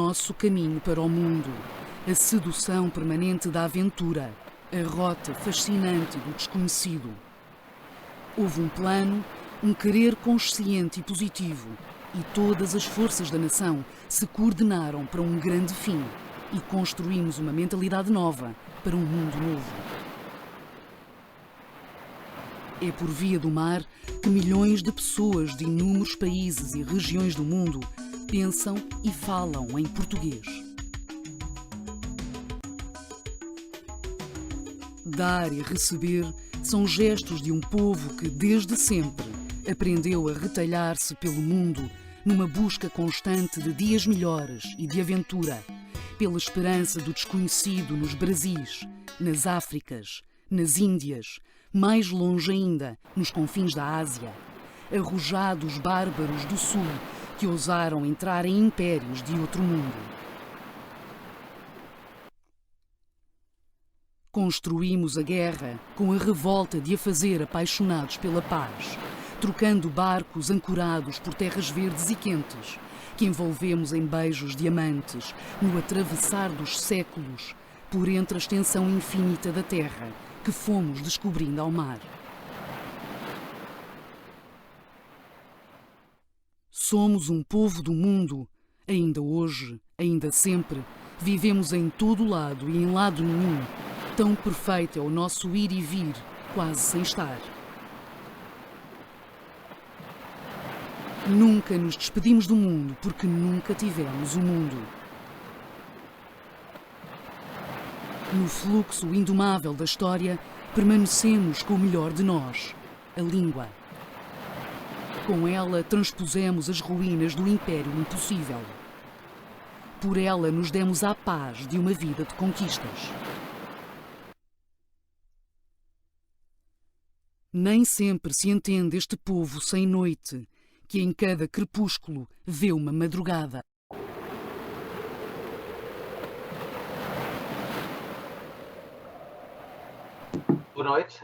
nosso caminho para o mundo, a sedução permanente da aventura, a rota fascinante do desconhecido. Houve um plano, um querer consciente e positivo, e todas as forças da nação se coordenaram para um grande fim e construímos uma mentalidade nova para um mundo novo. É por via do mar que milhões de pessoas de inúmeros países e regiões do mundo pensam e falam em português. Dar e receber são gestos de um povo que, desde sempre, aprendeu a retalhar-se pelo mundo numa busca constante de dias melhores e de aventura, pela esperança do desconhecido nos Brasis, nas Áfricas, nas Índias, mais longe ainda, nos confins da Ásia, arrojados bárbaros do Sul que ousaram entrar em impérios de outro mundo. Construímos a guerra com a revolta de a fazer apaixonados pela paz, trocando barcos ancorados por terras verdes e quentes, que envolvemos em beijos diamantes no atravessar dos séculos, por entre a extensão infinita da terra que fomos descobrindo ao mar. Somos um povo do mundo, ainda hoje, ainda sempre, vivemos em todo lado e em lado nenhum. Tão perfeito é o nosso ir e vir, quase sem estar. Nunca nos despedimos do mundo porque nunca tivemos o mundo. No fluxo indomável da história, permanecemos com o melhor de nós, a língua. Com ela transpusemos as ruínas do Império Impossível. Por ela nos demos à paz de uma vida de conquistas. Nem sempre se entende este povo sem noite, que em cada crepúsculo vê uma madrugada. Boa noite,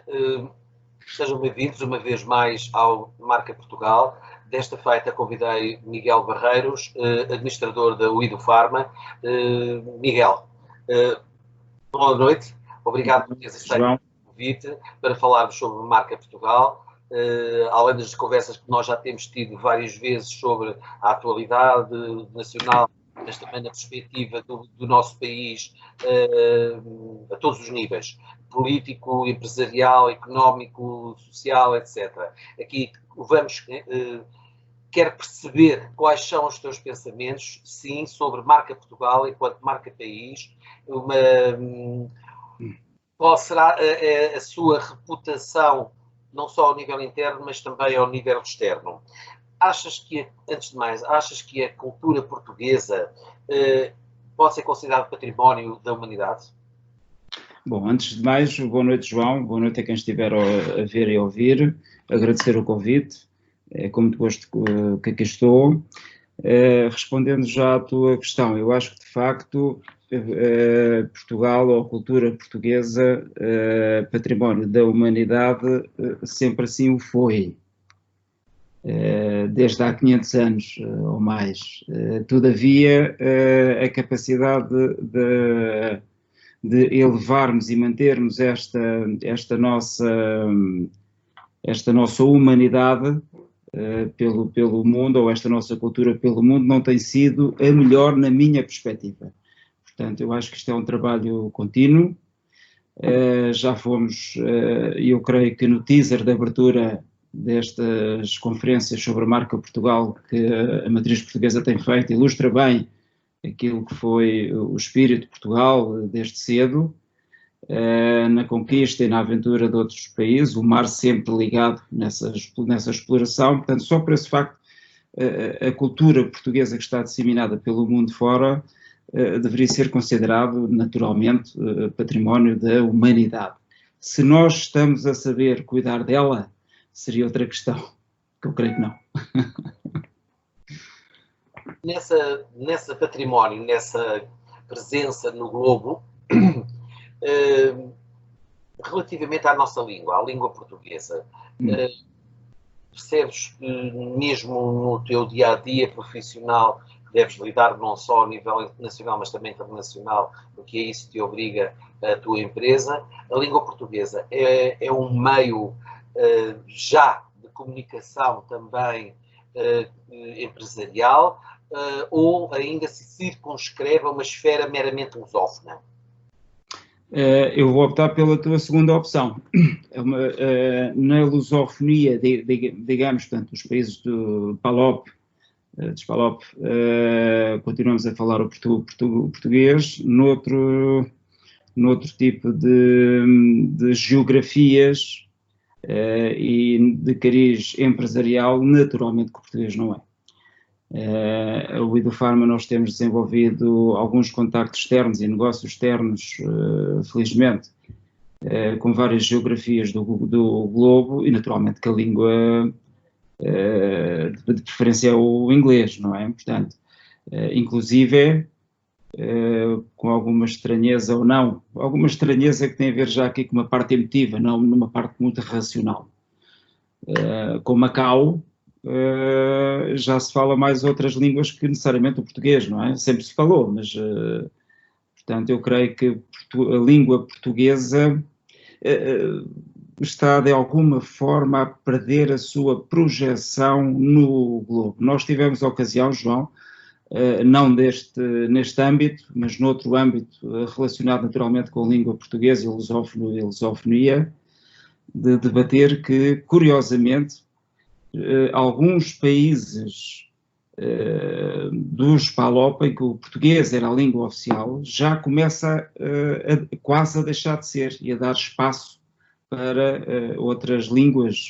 sejam bem-vindos uma vez mais ao Marca Portugal. Desta feita convidei Miguel Barreiros, administrador da Uido Pharma. Miguel, boa noite, obrigado por teres aceito o convite para falarmos sobre Marca Portugal. Além das conversas que nós já temos tido várias vezes sobre a atualidade nacional, mas também na perspectiva do nosso país a todos os níveis, político, empresarial, económico, social, etc. Aqui quero perceber quais são os teus pensamentos, sim, sobre Marca Portugal enquanto marca país, qual será a sua reputação, não só ao nível interno, mas também ao nível externo. Antes de mais, achas que a cultura portuguesa pode ser considerada património da humanidade? Bom, antes de mais, boa noite, João, boa noite a quem estiver a ver e a ouvir, agradecer o convite, é com muito gosto que aqui estou. Respondendo já à tua questão, eu acho que de facto Portugal ou a cultura portuguesa, património da humanidade, sempre assim o foi. Desde há 500 anos ou mais. Todavia, a capacidade de elevarmos e mantermos esta nossa humanidade pelo mundo, ou esta nossa cultura pelo mundo, não tem sido a melhor na minha perspectiva. Portanto, eu acho que isto é um trabalho contínuo. Já fomos, eu creio que no teaser de abertura destas conferências sobre a Marca Portugal que a matriz portuguesa tem feito, ilustra bem aquilo que foi o espírito de Portugal desde cedo, na conquista e na aventura de outros países, o mar sempre ligado nessa exploração. Portanto, só por esse facto, a cultura portuguesa que está disseminada pelo mundo fora deveria ser considerado naturalmente património da humanidade. Se nós estamos a saber cuidar dela, seria outra questão, que eu creio que não. Nessa património, nessa presença no globo, relativamente à nossa língua, à língua portuguesa, percebes que mesmo no teu dia-a-dia profissional, deves lidar não só a nível nacional, mas também internacional, porque é isso que te obriga a tua empresa. A língua portuguesa é um meio já de comunicação também empresarial, ou ainda se circunscreve a uma esfera meramente lusófona? Eu vou optar pela tua segunda opção. Na lusofonia, digamos, portanto, os países do PALOP, continuamos a falar o português, noutro tipo de geografias e de cariz empresarial, naturalmente que o português não é. O Idofarma nós temos desenvolvido alguns contactos externos e negócios externos, felizmente, com várias geografias do globo, e naturalmente que a língua de preferência é o inglês, não é? Portanto, inclusive, com alguma estranheza ou não, alguma estranheza que tem a ver já aqui com uma parte emotiva, não numa parte muito racional. Com Macau, já se fala mais outras línguas que necessariamente o português, não é? Sempre se falou, mas, portanto, eu creio que a língua portuguesa está, de alguma forma, a perder a sua projeção no globo. Nós tivemos a ocasião, João, não neste âmbito, mas noutro âmbito relacionado naturalmente com a língua portuguesa e a lusofonia, de debater que, curiosamente, alguns países dos PALOP, em que o português era a língua oficial, já começa quase a deixar de ser e a dar espaço para outras línguas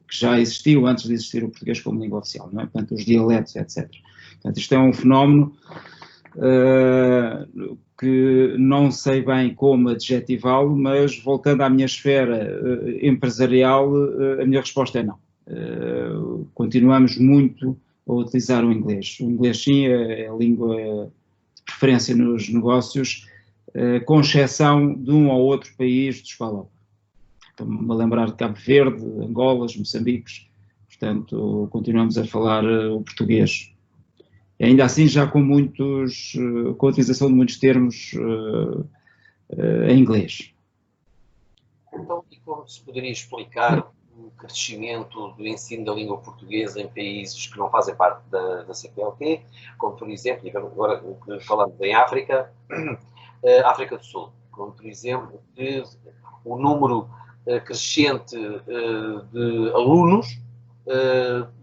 que já existiam antes de existir o português como língua oficial, não é? Portanto, os dialetos, etc. Portanto, isto é um fenómeno que não sei bem como adjetivá-lo, mas voltando à minha esfera empresarial, a minha resposta é não. Continuamos muito a utilizar o inglês. O inglês, sim, é a língua de preferência nos negócios, com exceção de um ou outro país dos PALOP. Estou-me a lembrar de Cabo Verde, Angolas, Moçambiques. Portanto, continuamos a falar o português. E ainda assim, já com a utilização de muitos termos em inglês. Então, e como se poderia explicar o crescimento do ensino da língua portuguesa em países que não fazem parte da CPLP, como por exemplo, e agora falando em África, África do Sul, como por exemplo, o número crescente de alunos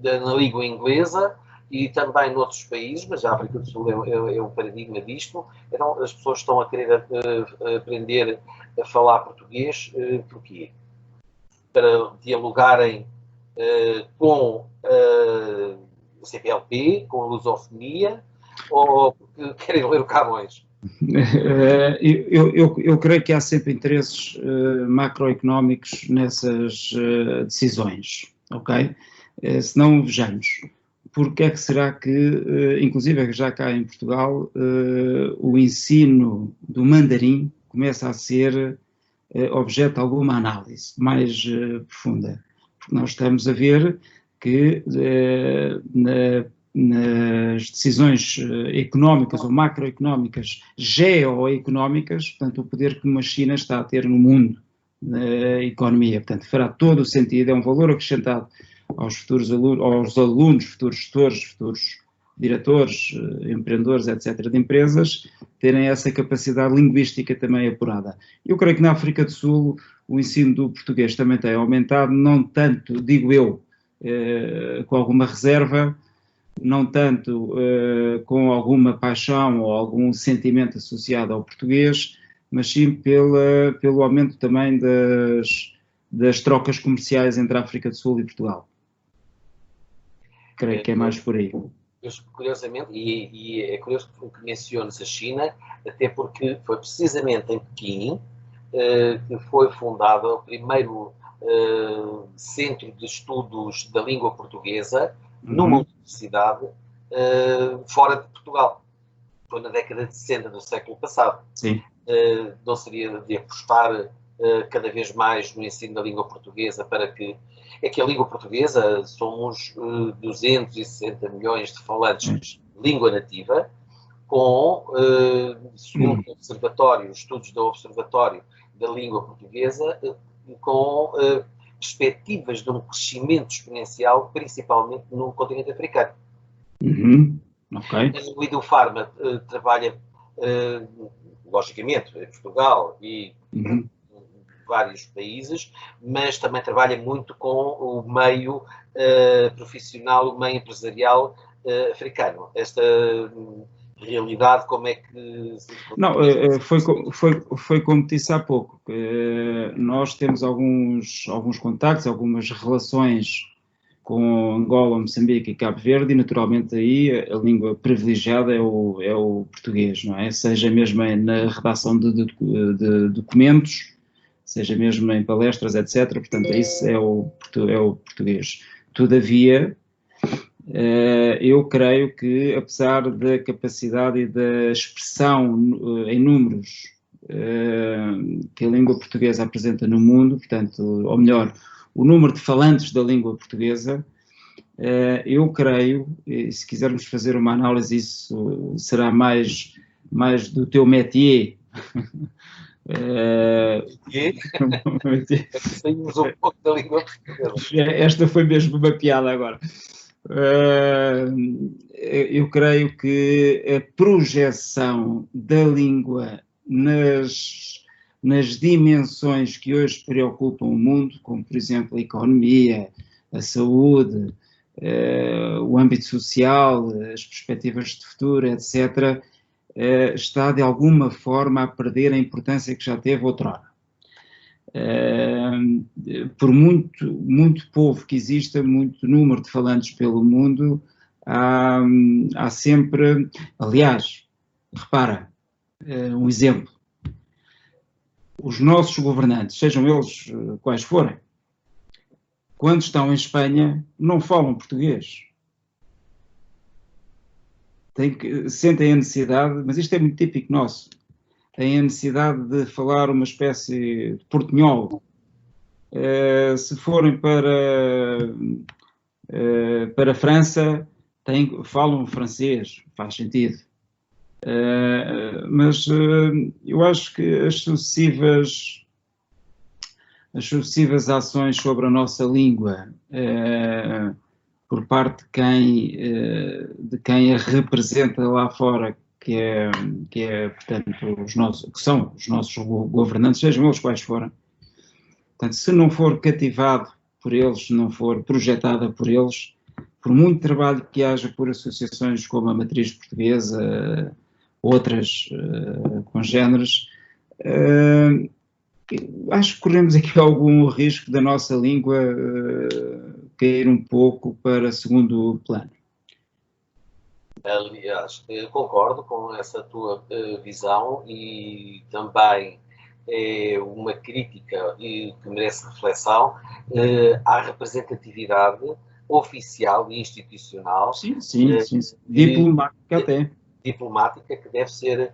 na língua inglesa e também noutros países, mas a África do Sul é um paradigma disto. Então, as pessoas estão a querer aprender a falar português, porquê? Para dialogarem com a CPLP, com a lusofonia, ou porque querem ler o Camões? Eu creio que há sempre interesses macroeconómicos nessas decisões, ok? Se não, vejamos, porque é que será que, inclusive já cá em Portugal, o ensino do mandarim começa a ser objeto de alguma análise mais profunda? Porque nós estamos a ver que nas decisões económicas ou macroeconómicas, geoeconómicas, portanto, o poder que uma China está a ter no mundo, na economia, portanto, fará todo o sentido, é um valor acrescentado aos futuros alunos, futuros gestores, futuros diretores, empreendedores, etc., de empresas, terem essa capacidade linguística também apurada. Eu creio que na África do Sul o ensino do português também tem aumentado, não tanto, digo eu, com alguma reserva, não tanto com alguma paixão ou algum sentimento associado ao português, mas sim pelo aumento também das trocas comerciais entre a África do Sul e Portugal. Creio que é mais por aí. Curiosamente, e é curioso que menciones a China, até porque foi precisamente em Pequim que foi fundado o primeiro centro de estudos da língua portuguesa numa universidade fora de Portugal. Foi na década de 60 do século passado. Sim. Não seria de apostar cada vez mais no ensino da língua portuguesa, para que... É que a língua portuguesa, somos 260 milhões de falantes de língua nativa, com, segundo o Observatório, estudos do Observatório da Língua Portuguesa, com perspectivas de um crescimento exponencial, principalmente no continente africano. Okay. O Edufarma trabalha, logicamente, em Portugal e em vários países, mas também trabalha muito com o meio profissional, o meio empresarial africano. Esta realidade, como é que... Não, foi como disse há pouco. Nós temos alguns contactos, algumas relações com Angola, Moçambique e Cabo Verde, e naturalmente aí a língua privilegiada é o português, não é? Seja mesmo na redação de documentos, seja mesmo em palestras, etc. Portanto, isso é o português. Todavia, eu creio que, apesar da capacidade e da expressão em números que a língua portuguesa apresenta no mundo, portanto, ou melhor, o número de falantes da língua portuguesa, eu creio, e se quisermos fazer uma análise, isso será mais do teu métier. Saímos um pouco da língua portuguesa. Esta foi mesmo uma piada agora. Eu creio que a projeção da língua nas dimensões que hoje preocupam o mundo, como por exemplo a economia, a saúde, o âmbito social, as perspectivas de futuro, etc., está de alguma forma a perder a importância que já teve outrora. Por muito povo que exista, muito número de falantes pelo mundo, há sempre... Aliás, repara, um exemplo. Os nossos governantes, sejam eles quais forem, quando estão em Espanha, não falam português. Sentem a necessidade, mas isto é muito típico nosso, têm a necessidade de falar uma espécie de portunhol. Se forem para a França, falam francês, faz sentido. Mas eu acho que as sucessivas ações sobre a nossa língua por parte de quem a representa lá fora, que portanto, que são os nossos governantes, sejam eles quais forem. Portanto, se não for cativado por eles, se não for projetada por eles, por muito trabalho que haja por associações como a Matriz Portuguesa, outras congêneres, acho que corremos aqui algum risco da nossa língua cair um pouco para segundo plano. Aliás, concordo com essa tua visão e também é uma crítica que merece reflexão à representatividade oficial e institucional. Sim. Diplomática até. Diplomática que deve ser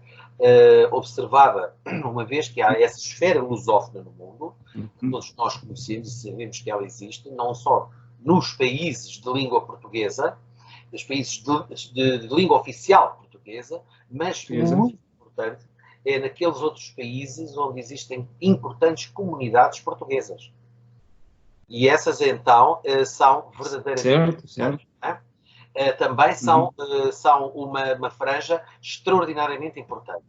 observada, uma vez que há essa esfera lusófona no mundo, que todos nós conhecemos e sabemos que ela existe, não só nos países de língua portuguesa, nos países de língua oficial portuguesa, mas muito importante é naqueles outros países onde existem importantes comunidades portuguesas. E essas, então, são verdadeiramente... Certo. Também são uma franja extraordinariamente importante.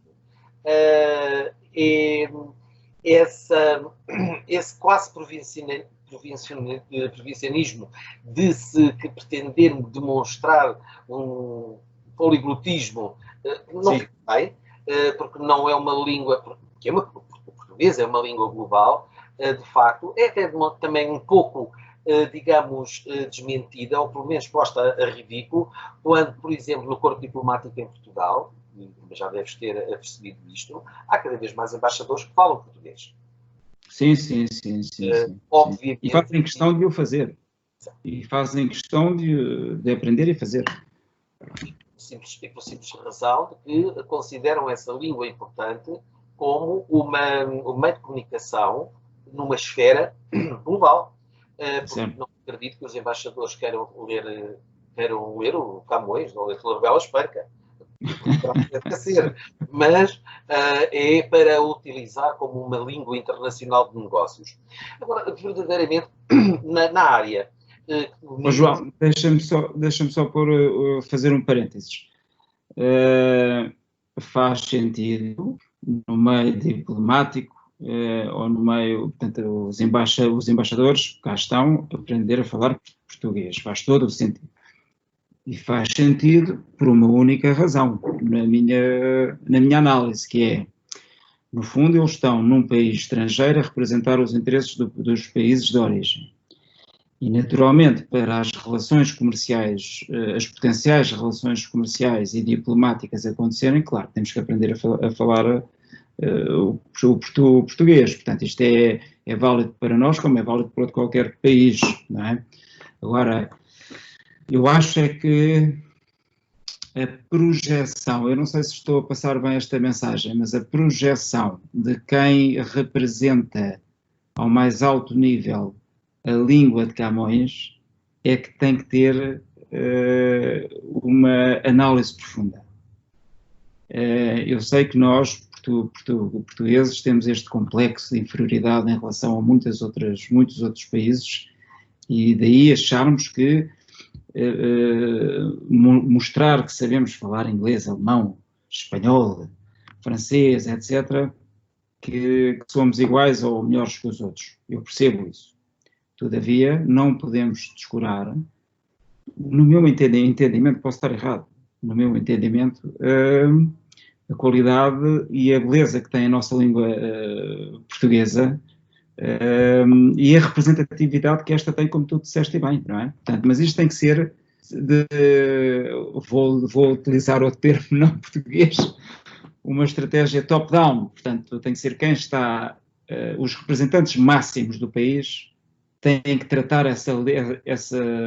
Esse quase provincianismo que pretender demonstrar um poliglotismo não fica bem, porque não é uma língua, o português é uma língua global, de facto, é até também um pouco, digamos, desmentida, ou pelo menos posta a ridículo, quando, por exemplo, no corpo diplomático em Portugal, mas já deves ter percebido isto, há cada vez mais embaixadores que falam português. Sim. Obviamente. E fazem questão de o fazer. E fazem questão de aprender e fazer. Por simples razão de que consideram essa língua importante como um meio de comunicação numa esfera global. Porque não acredito que os embaixadores queiram ler o Camões, não ler Floribela Espanca. Deve ser, mas é para utilizar como uma língua internacional de negócios. Agora, verdadeiramente, na área... João, deixa-me só fazer um parênteses. Faz sentido, no meio diplomático, ou no meio, portanto, os embaixadores cá estão a aprender a falar português, faz todo o sentido. E faz sentido por uma única razão, na minha análise, que é, no fundo, eles estão num país estrangeiro a representar os interesses dos países de origem. E, naturalmente, para as relações comerciais, as potenciais relações comerciais e diplomáticas acontecerem, claro, temos que aprender a falar o português. Portanto, isto é válido para nós como é válido para qualquer país, não é? Agora, eu acho é que a projeção, eu não sei se estou a passar bem esta mensagem, mas a projeção de quem representa ao mais alto nível a língua de Camões é que tem que ter uma análise profunda. Eu sei que nós, portugueses, temos este complexo de inferioridade em relação a muitos outros países e daí acharmos que mostrar que sabemos falar inglês, alemão, espanhol, francês, etc., que somos iguais ou melhores que os outros. Eu percebo isso. Todavia, não podemos descurar, no meu entendimento, posso estar errado, no meu entendimento, a qualidade e a beleza que tem a nossa língua portuguesa e a representatividade que esta tem, como tu disseste bem, não é? Portanto, mas isto tem que ser, vou utilizar outro termo não português, uma estratégia top-down, portanto, tem que ser quem está, os representantes máximos do país têm que tratar essa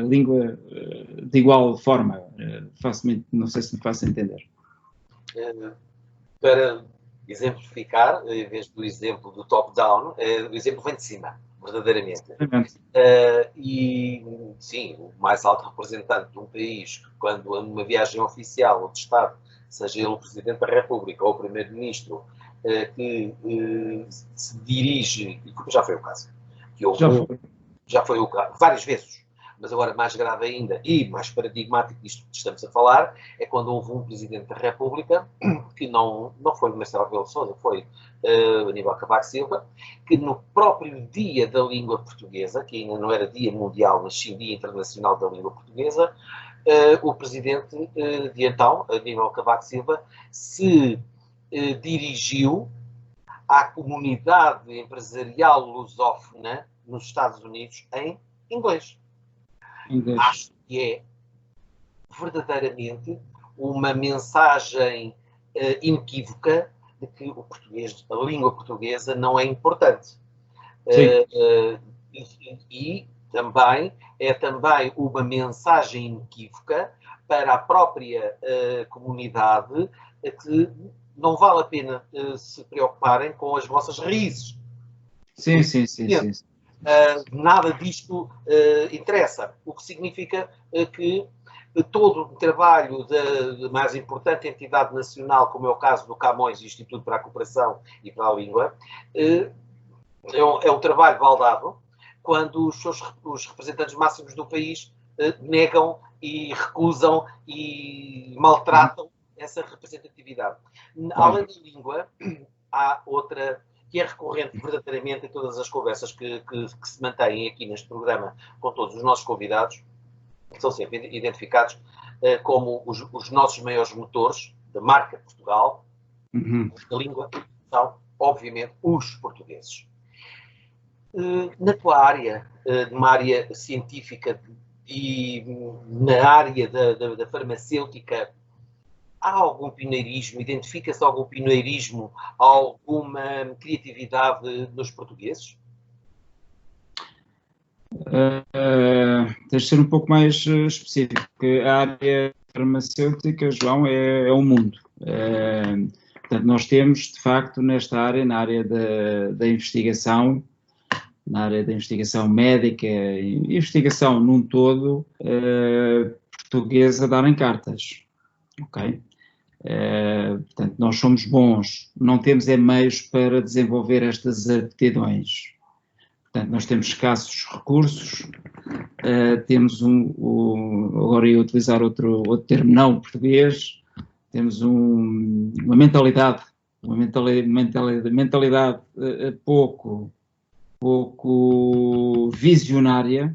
língua de igual forma, facilmente, não sei se me faço entender. Para exemplificar, em vez do exemplo do top-down, o exemplo vem de cima, verdadeiramente. E, sim, o mais alto representante de um país, quando numa viagem oficial ou de Estado, seja ele o Presidente da República ou o Primeiro-Ministro, que se dirige, e já foi o caso, que já foi o caso, várias vezes, mas agora mais grave ainda e mais paradigmático disto que estamos a falar, é quando houve um Presidente da República, que não foi o Marcelo Rebelo de Sousa, foi Aníbal Cavaco Silva, que no próprio Dia da Língua Portuguesa, que ainda não era Dia Mundial, mas sim Dia Internacional da Língua Portuguesa, o Presidente de então, Aníbal Cavaco Silva, se dirigiu à comunidade empresarial lusófona nos Estados Unidos em inglês. Acho que é verdadeiramente uma mensagem inequívoca de que o português, a língua portuguesa não é importante. E também é uma mensagem inequívoca para a própria comunidade que não vale a pena se preocuparem com as vossas raízes. Sim. Nada disto interessa, o que significa que todo o trabalho da mais importante entidade nacional, como é o caso do Camões, Instituto para a Cooperação e para a Língua, é um trabalho baldado quando os representantes máximos do país negam e recusam e maltratam essa representatividade. Além da língua, há outra que é recorrente verdadeiramente em todas as conversas que se mantêm aqui neste programa com todos os nossos convidados, que são sempre identificados como os nossos maiores motores da marca Portugal, da língua, são, obviamente, os portugueses. Na tua área, numa área científica e na área da farmacêutica, há algum pioneirismo? Identifica-se algum pioneirismo, alguma criatividade nos portugueses? Tens de ser um pouco mais específico, porque a área farmacêutica, João, é um mundo. Portanto, nós temos, de facto, nesta área, na área da investigação, na área da investigação médica, investigação num todo, português a darem cartas, ok? Portanto, nós somos bons, não temos meios para desenvolver estas aptidões. Portanto, nós temos escassos recursos, temos agora ia utilizar outro termo não português, temos uma mentalidade pouco visionária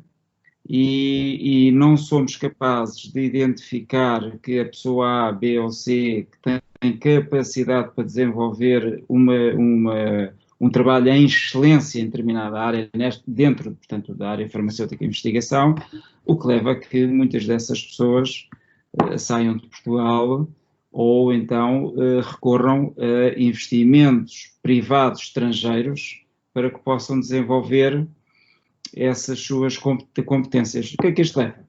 e não somos capazes de identificar que a pessoa A, B ou C que tem capacidade para desenvolver um trabalho em excelência em determinada área, dentro, portanto, da área farmacêutica e investigação, o que leva a que muitas dessas pessoas saiam de Portugal ou então recorram a investimentos privados estrangeiros para que possam desenvolver essas suas competências. O que é que isto leva?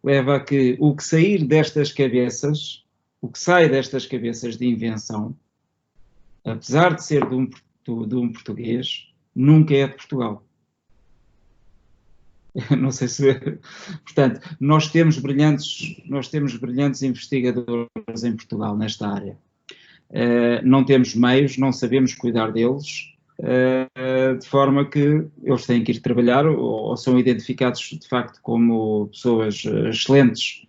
Leva a que o que sai destas cabeças de invenção, apesar de ser de um português, nunca é de Portugal. Não sei se... Portanto, nós temos brilhantes investigadores em Portugal nesta área. Não temos meios, não sabemos cuidar deles, de forma que eles têm que ir trabalhar ou são identificados de facto como pessoas excelentes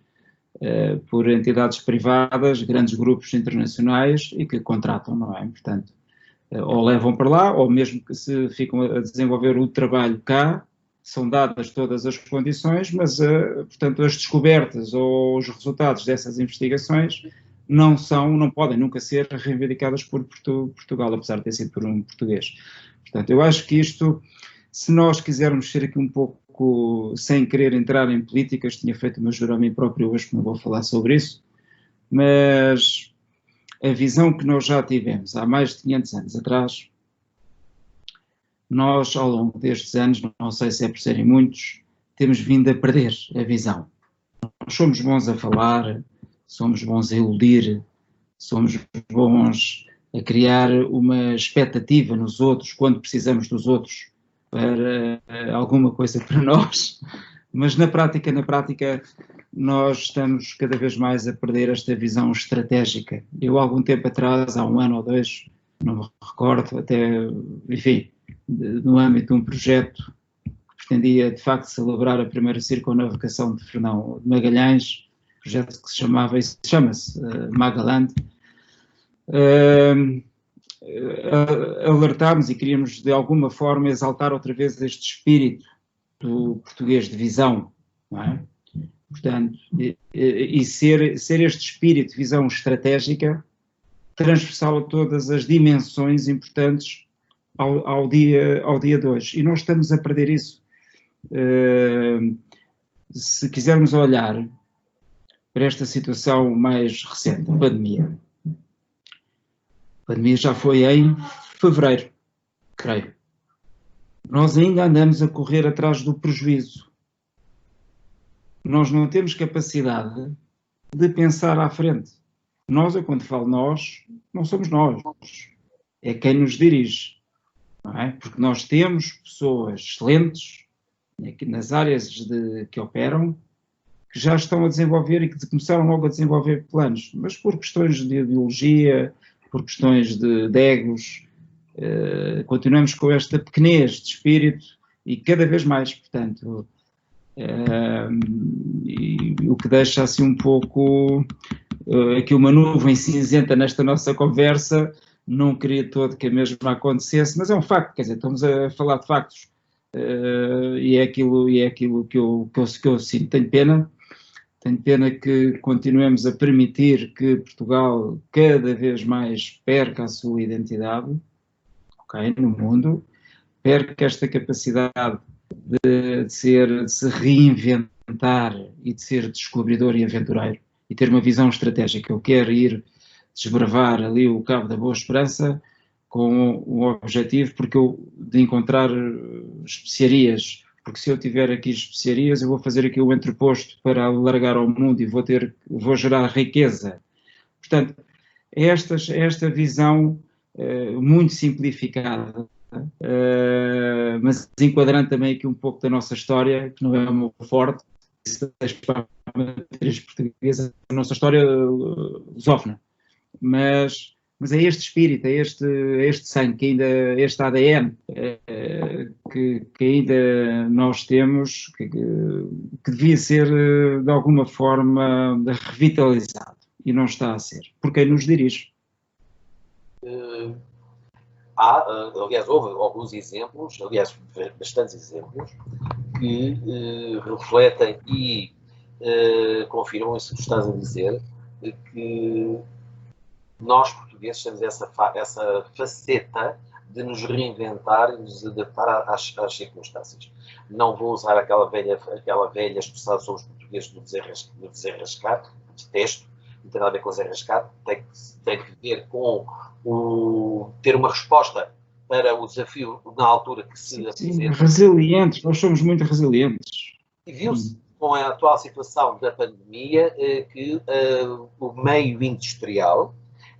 por entidades privadas, grandes grupos internacionais e que contratam, não é? Portanto, ou levam para lá, ou mesmo que se ficam a desenvolver o trabalho cá, são dadas todas as condições, mas, portanto, as descobertas ou os resultados dessas investigações não podem nunca ser reivindicadas por Portugal, apesar de ter sido por um português. Portanto, eu acho que isto, se nós quisermos ser aqui um pouco, sem querer entrar em políticas, tinha feito uma jura a mim próprio hoje, que não vou falar sobre isso, mas a visão que nós já tivemos há mais de 500 anos atrás, nós, ao longo destes anos, não sei se é por serem muitos, temos vindo a perder a visão. Nós somos bons a falar, somos bons a iludir, somos bons a criar uma expectativa nos outros, quando precisamos dos outros para alguma coisa para nós, mas na prática, nós estamos cada vez mais a perder esta visão estratégica. Eu, há algum tempo atrás, há um ano ou dois, não me recordo, até, enfim, no âmbito de um projeto que pretendia, de facto, celebrar a primeira circunnavegação de Fernão de Magalhães, projeto que chama-se Magaland, alertámos e queríamos, de alguma forma, exaltar outra vez este espírito do português de visão, não é? Portanto, e ser este espírito de visão estratégica transversal a todas as dimensões importantes ao dia de hoje. E nós estamos a perder isso. Se quisermos olhar para esta situação mais recente, a pandemia. A pandemia já foi em fevereiro, creio. Nós ainda andamos a correr atrás do prejuízo. Nós não temos capacidade de pensar à frente. Nós, eu quando falo nós, não somos nós. É quem nos dirige. Não é? Porque nós temos pessoas excelentes nas áreas que operam, que já estão a desenvolver e que começaram logo a desenvolver planos, mas por questões de ideologia, por questões de egos, continuamos com esta pequenez de espírito e cada vez mais, portanto, e o que deixa assim um pouco aqui uma nuvem cinzenta nesta nossa conversa. Não queria todo que a mesma acontecesse, mas é um facto, quer dizer, estamos a falar de factos e é aquilo que eu sinto. Tenho pena que continuemos a permitir que Portugal cada vez mais perca a sua identidade, okay, no mundo, perca esta capacidade de se reinventar e de ser descobridor e aventureiro e ter uma visão estratégica. Eu quero ir desbravar ali o Cabo da Boa Esperança com o objetivo de encontrar especiarias, porque se eu tiver aqui especiarias eu vou fazer aqui o entreposto para alargar ao mundo e vou gerar riqueza. Portanto, esta visão muito simplificada, mas enquadrando também aqui um pouco da nossa história, que não é o meu forte, para a matriz portuguesa, a nossa história lusófona. Mas é este espírito, é este sangue, que ainda, este ADN que ainda nós temos, que devia ser de alguma forma revitalizado, e não está a ser, por quem nos dirige. Aliás, houve alguns exemplos, aliás, bastantes exemplos, que refletem e confirmam isso que estás a dizer, que nós, portugueses, temos essa faceta de nos reinventar e nos adaptar às circunstâncias. Não vou usar aquela velha expressão sobre os portugueses do desenrascar, detesto, não tem nada a ver com desenrascar, tem que ver com ter uma resposta para o desafio na altura que se apresenta. Resilientes, nós somos muito resilientes. E viu-se com a atual situação da pandemia que o meio industrial,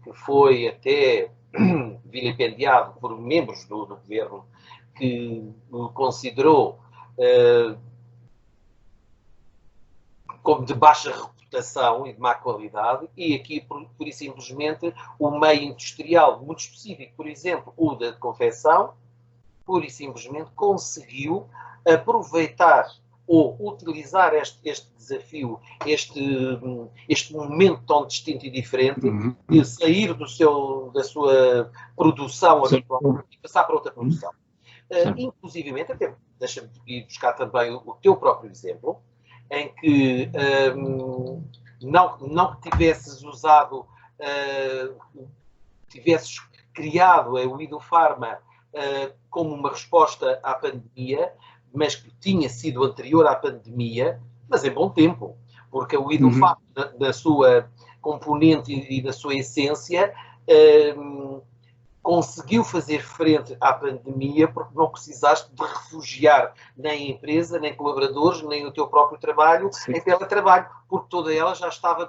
que foi até vilipendiado por membros do governo, que o considerou como de baixa reputação e de má qualidade, e aqui, por e simplesmente, o meio industrial muito específico, por exemplo, o da confecção, pura e simplesmente conseguiu aproveitar ou utilizar este desafio, este momento tão distinto e diferente, de sair da sua produção habitual e passar para outra produção. Inclusivamente, até deixa-me ir buscar também o teu próprio exemplo, em que não tivesses usado, tivesses criado a Idofarma como uma resposta à pandemia, mas que tinha sido anterior à pandemia, mas em bom tempo, porque a Idofarma, da sua componente e da sua essência, conseguiu fazer frente à pandemia porque não precisaste de refugiar nem a empresa, nem colaboradores, nem o teu próprio trabalho em teletrabalho, porque toda ela já estava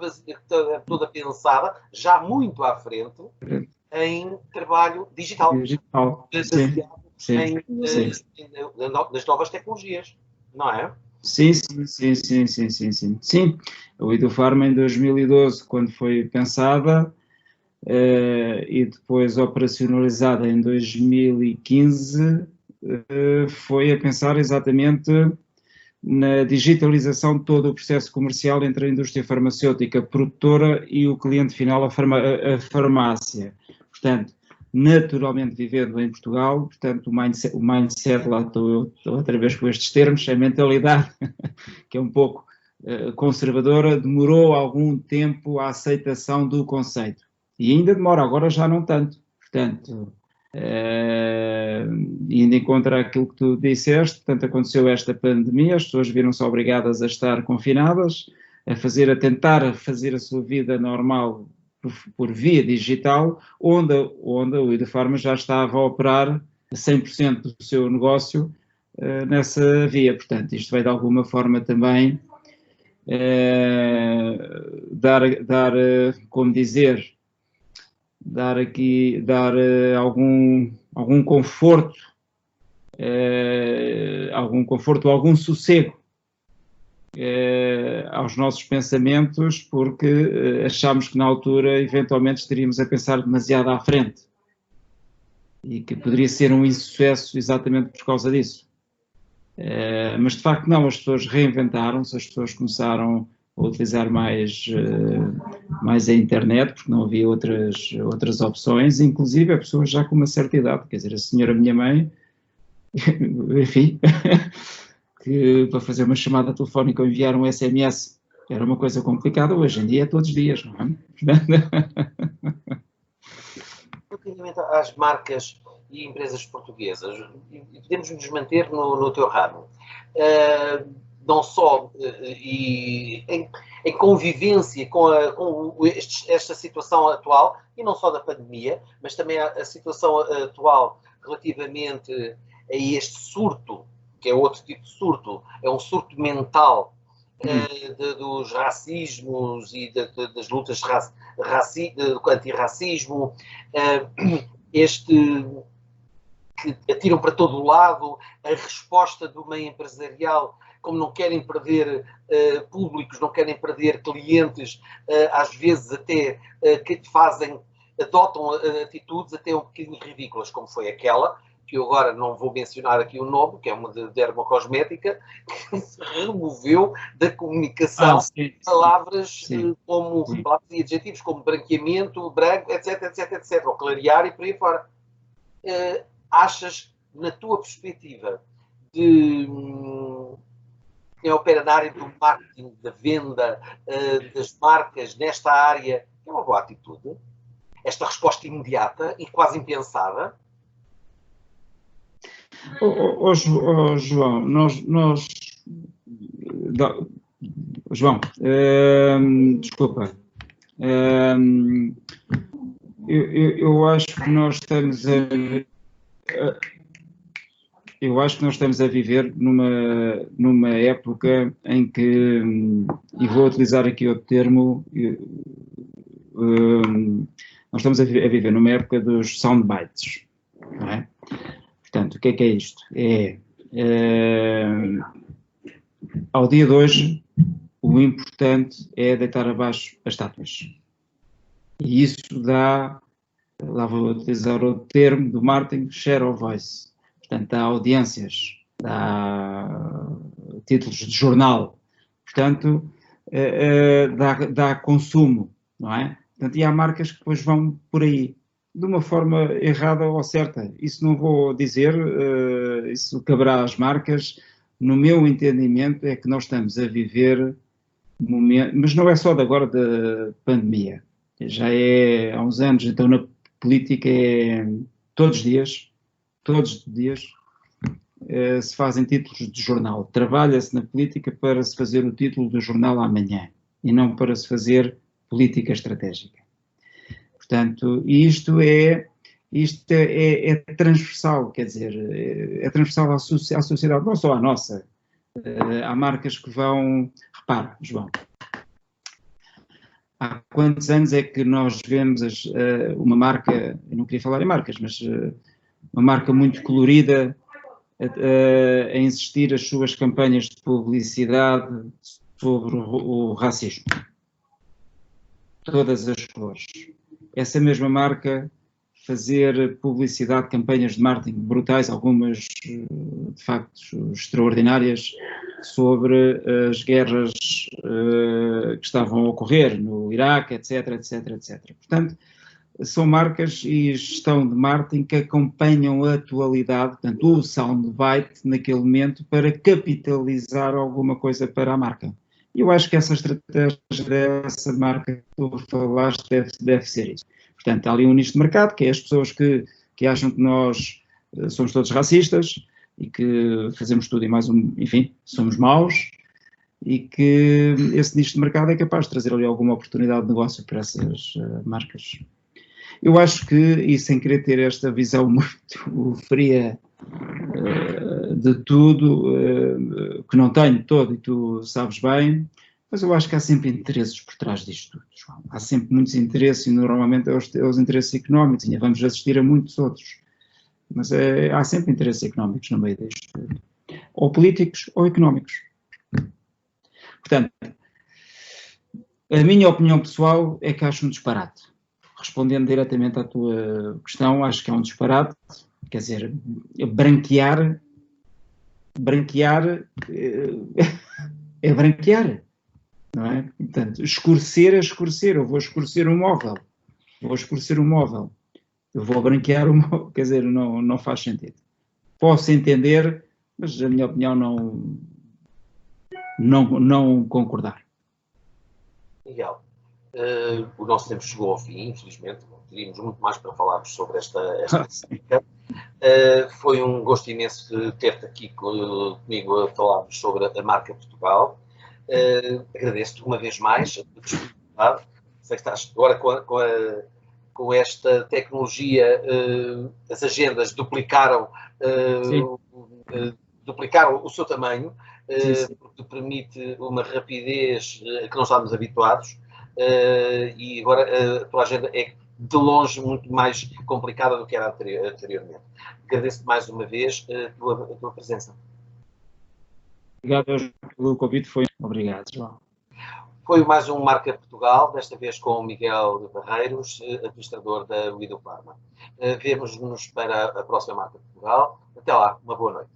toda pensada, já muito à frente, em trabalho digital. Nas novas tecnologias, não é? Sim. O Idofarma em 2012, quando foi pensada, e depois operacionalizada em 2015, foi a pensar exatamente na digitalização de todo o processo comercial entre a indústria farmacêutica produtora e o cliente final, a farmácia. Portanto, naturalmente vivendo em Portugal, portanto o mindset, lá estou outra vez com estes termos, a mentalidade que é um pouco conservadora, demorou algum tempo a aceitação do conceito. E ainda demora, agora já não tanto. Portanto, ainda encontra aquilo que tu disseste, portanto, aconteceu esta pandemia, as pessoas viram-se obrigadas a estar confinadas, a tentar fazer a sua vida normal por via digital, onde o Idofarma já estava a operar 100% do seu negócio nessa via. Portanto, isto vai de alguma forma também dar algum conforto, algum sossego aos nossos pensamentos, porque achámos que na altura eventualmente estaríamos a pensar demasiado à frente e que poderia ser um insucesso exatamente por causa disso. Mas de facto não, as pessoas reinventaram-se, as pessoas começaram a utilizar mais a internet, porque não havia outras opções, inclusive a pessoas já com uma certa idade, quer dizer, a senhora minha mãe, enfim, que para fazer uma chamada telefónica ou enviar um SMS era uma coisa complicada, hoje em dia é todos os dias, não é? Relativamente às marcas e empresas portuguesas, e podemos nos manter no teu ramo, não só em convivência com esta situação atual, e não só da pandemia, mas também a situação atual relativamente a este surto, que é outro tipo de surto, é um surto mental dos racismos e das lutas do antirracismo, que atiram para todo o lado, a resposta do meio empresarial, como não querem perder públicos, não querem perder clientes, às vezes até que adotam atitudes até um bocadinho ridículas, como foi aquela, que eu agora não vou mencionar aqui o nome, que é uma de dermocosmética, que se removeu da comunicação palavras palavras e adjetivos como branqueamento, branco, etc, etc, etc, ou clarear e por aí fora. Achas, na tua perspectiva, de quem opera na área do marketing, da venda, das marcas, nesta área, é uma boa atitude? Esta resposta imediata e quase impensada? João, João, desculpa. Eu acho que nós estamos a viver numa época em que, e vou utilizar aqui outro termo, nós estamos a viver numa época dos soundbites, não é? Portanto, o que é isto? Ao dia de hoje, o importante é deitar abaixo as estátuas. E isso dá, lá vou utilizar o termo do marketing, share of voice. Portanto, dá audiências, dá títulos de jornal, portanto, dá consumo, não é? Portanto, e há marcas que depois vão por aí, de uma forma errada ou certa. Isso não vou dizer, isso caberá às marcas. No meu entendimento é que nós estamos a viver momento, mas não é só de agora da pandemia, já é há uns anos, então na política é todos os dias se fazem títulos de jornal. Trabalha-se na política para se fazer o título do jornal amanhã e não para se fazer política estratégica. Portanto, isto é transversal, quer dizer, é transversal à sociedade, não só à nossa. Há marcas que vão... Repara, João, há quantos anos é que nós vemos uma marca, eu não queria falar em marcas, mas uma marca muito colorida a insistir as suas campanhas de publicidade sobre o racismo. Todas as cores. Essa mesma marca fazer publicidade, campanhas de marketing brutais, algumas de facto extraordinárias, sobre as guerras que estavam a ocorrer no Iraque, etc, etc, etc. Portanto, são marcas e gestão de marketing que acompanham a atualidade, portanto, o soundbite naquele momento para capitalizar alguma coisa para a marca. E eu acho que essa estratégia dessa marca que tu falaste deve ser isso. Portanto, há ali um nicho de mercado, que é as pessoas que acham que nós somos todos racistas e que fazemos tudo e mais enfim, somos maus, e que esse nicho de mercado é capaz de trazer ali alguma oportunidade de negócio para essas marcas. Eu acho que, e sem querer ter esta visão muito fria de tudo, que não tenho todo e tu sabes bem, mas eu acho que há sempre interesses por trás disto tudo, João. Há sempre muitos interesses e normalmente é os interesses económicos, e vamos assistir a muitos outros, mas há sempre interesses económicos no meio disto tudo, ou políticos ou económicos. Portanto, a minha opinião pessoal é que acho um disparate. Respondendo diretamente à tua questão, acho que é um disparate, quer dizer, branquear é branquear, não é? Portanto, escurecer é escurecer, eu vou escurecer um móvel, eu vou branquear um móvel, quer dizer, não faz sentido. Posso entender, mas a minha opinião não concordar. Miguel, o nosso tempo chegou ao fim, infelizmente, teríamos muito mais para falarmos sobre esta técnica. Foi um gosto imenso ter-te aqui comigo a falarmos sobre a marca Portugal. Agradeço-te uma vez mais a disponibilidade. Sei que estás agora com esta tecnologia, as agendas duplicaram duplicar o seu tamanho, Sim. porque permite uma rapidez que não estávamos habituados, e agora a tua agenda é de longe muito mais complicada do que era anteriormente. Agradeço-te mais uma vez a tua presença. Obrigado pelo convite, foi. Obrigado, João. Foi mais um Marca Portugal, desta vez com o Miguel Barreiros, administrador da UIDO Pharma. Vemo-nos para a próxima Marca Portugal. Até lá, uma boa noite.